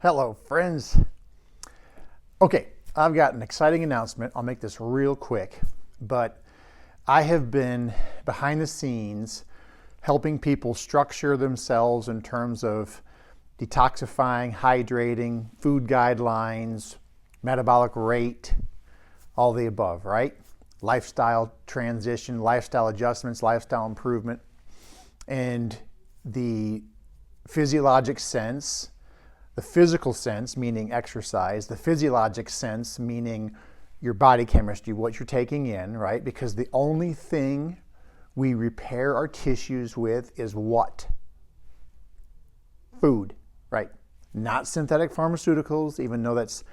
Hello, friends. Okay, I've got an exciting announcement. I'll make this real quick, but I have been behind the scenes helping people structure themselves in terms of detoxifying, hydrating, food guidelines, metabolic rate, all the above, right? Lifestyle transition, lifestyle adjustments, lifestyle improvement, and the physiologic sense, the physical sense, meaning exercise, the physiologic sense, meaning your body chemistry, what you're taking in, right? Because the only thing we repair our tissues with is what? Food, right? Not synthetic pharmaceuticals, even though that's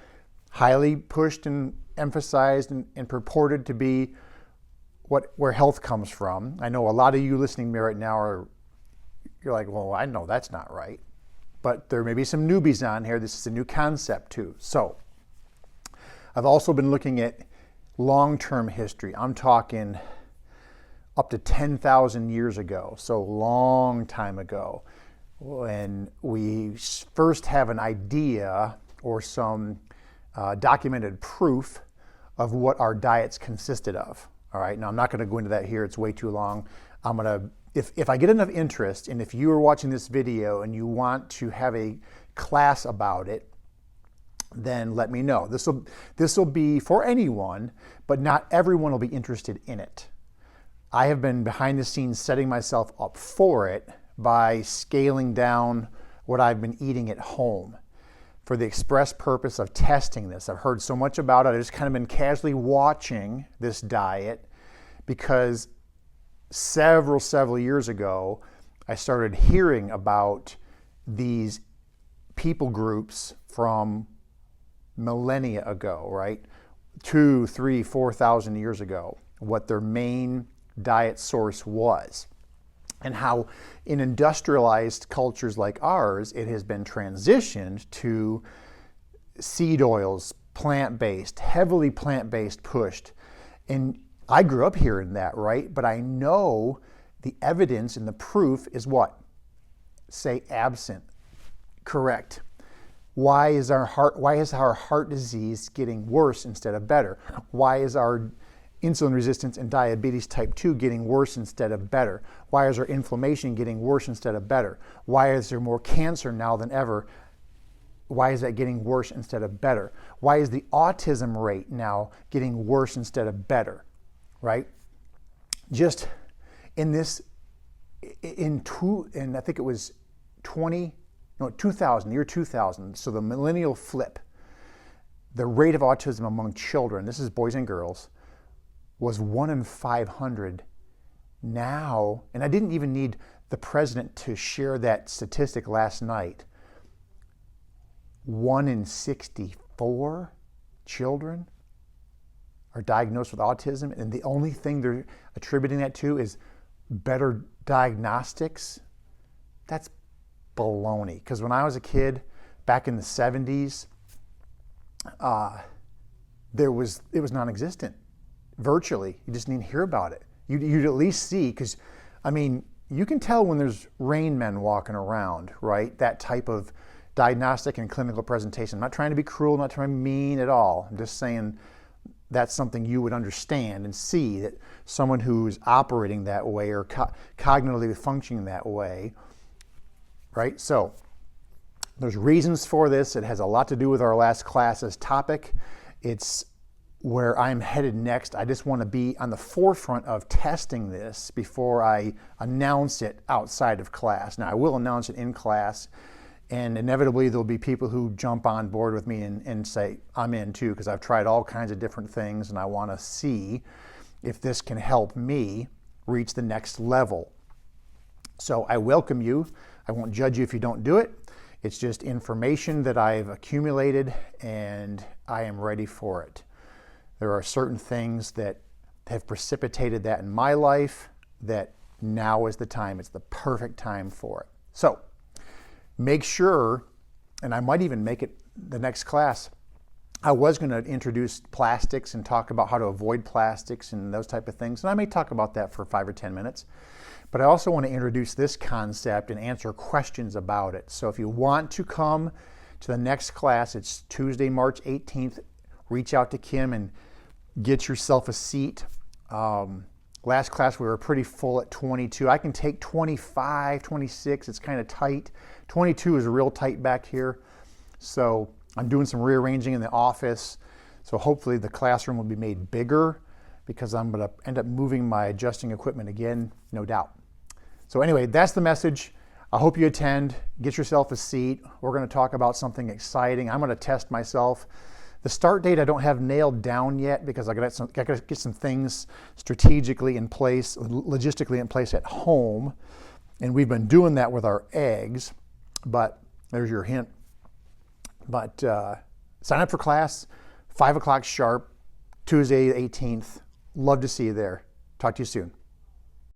highly pushed and emphasized and purported to be where health comes from. I know a lot of you listening to me right now you're like, well, I know that's not right. But there may be some newbies on here. This is a new concept too. So I've also been looking at long-term history. I'm talking up to 10,000 years ago, so long time ago, when we first have an idea or some documented proof of what our diets consisted of. All right, now I'm not going to go into that here. It's way too long. I'm going to if I get enough interest, and if you are watching this video and you want to have a class about it, then let me know. This will be for anyone, but not everyone will be interested in it. I have been behind the scenes setting myself up for it by scaling down what I've been eating at home for the express purpose of testing this. I've heard so much about it. I've just kind of been casually watching this diet because several years ago, I started hearing about these people groups from millennia ago, right? 2, 3, 4,000 years ago, what their main diet source was, and how in industrialized cultures like ours, it has been transitioned to seed oils, plant-based, heavily plant-based pushed. And I grew up hearing that, right? But I know the evidence and the proof is what? Say absent. Correct. Why is our heart disease getting worse instead of better? Why is our insulin resistance and diabetes type 2 getting worse instead of better? Why is our inflammation getting worse instead of better? Why is there more cancer now than ever? Why is that getting worse instead of better? Why is the autism rate now getting worse instead of better? Right? Just in this, and I think it was 2000, year 2000, so the millennial flip, the rate of autism among children, this is boys and girls, was 1 in 500. Now, and I didn't even need the president to share that statistic last night, 1 in 64 children are diagnosed with autism, and the only thing they're attributing that to is better diagnostics. That's baloney. Because when I was a kid, back in the 70s, it was non-existent. Virtually, you just didn't hear about it. You'd at least see, because I mean, you can tell when there's rain men walking around, right? That type of diagnostic and clinical presentation. I'm not trying to be cruel, not trying to be mean at all. I'm just saying that's something you would understand and see, that someone who's operating that way or cognitively functioning that way, right? So there's reasons for this. It has a lot to do with our last class's topic. It's where I'm headed next. I just want to be on the forefront of testing this before I announce it outside of class. Now, I will announce it in class, and inevitably there'll be people who jump on board with me and say, I'm in too, because I've tried all kinds of different things and I want to see if this can help me reach the next level. So I welcome you. I won't judge you if you don't do it. It's just information that I've accumulated and I am ready for it. There are certain things that have precipitated that in my life that now is the time. It's the perfect time for it. So make sure, and I might even make it the next class, I was going to introduce plastics and talk about how to avoid plastics and those type of things. And I may talk about that for 5 or 10 minutes. But I also want to introduce this concept and answer questions about it. So if you want to come to the next class. It's Tuesday, March 18th. Reach out to Kim and get yourself a seat. Last class we were pretty full at 22. I can take 25, 26. It's kind of tight. 22 is real tight back here. So I'm doing some rearranging in the office. So hopefully the classroom will be made bigger because I'm going to end up moving my adjusting equipment again, no doubt. So anyway, that's the message. I hope you attend. Get yourself a seat. We're going to talk about something exciting. I'm going to test myself. The start date I don't have nailed down yet because I got to get some things strategically in place, logistically in place at home. And we've been doing that with our eggs, but there's your hint. But sign up for class, 5 o'clock sharp, Tuesday 18th. Love to see you there. Talk to you soon.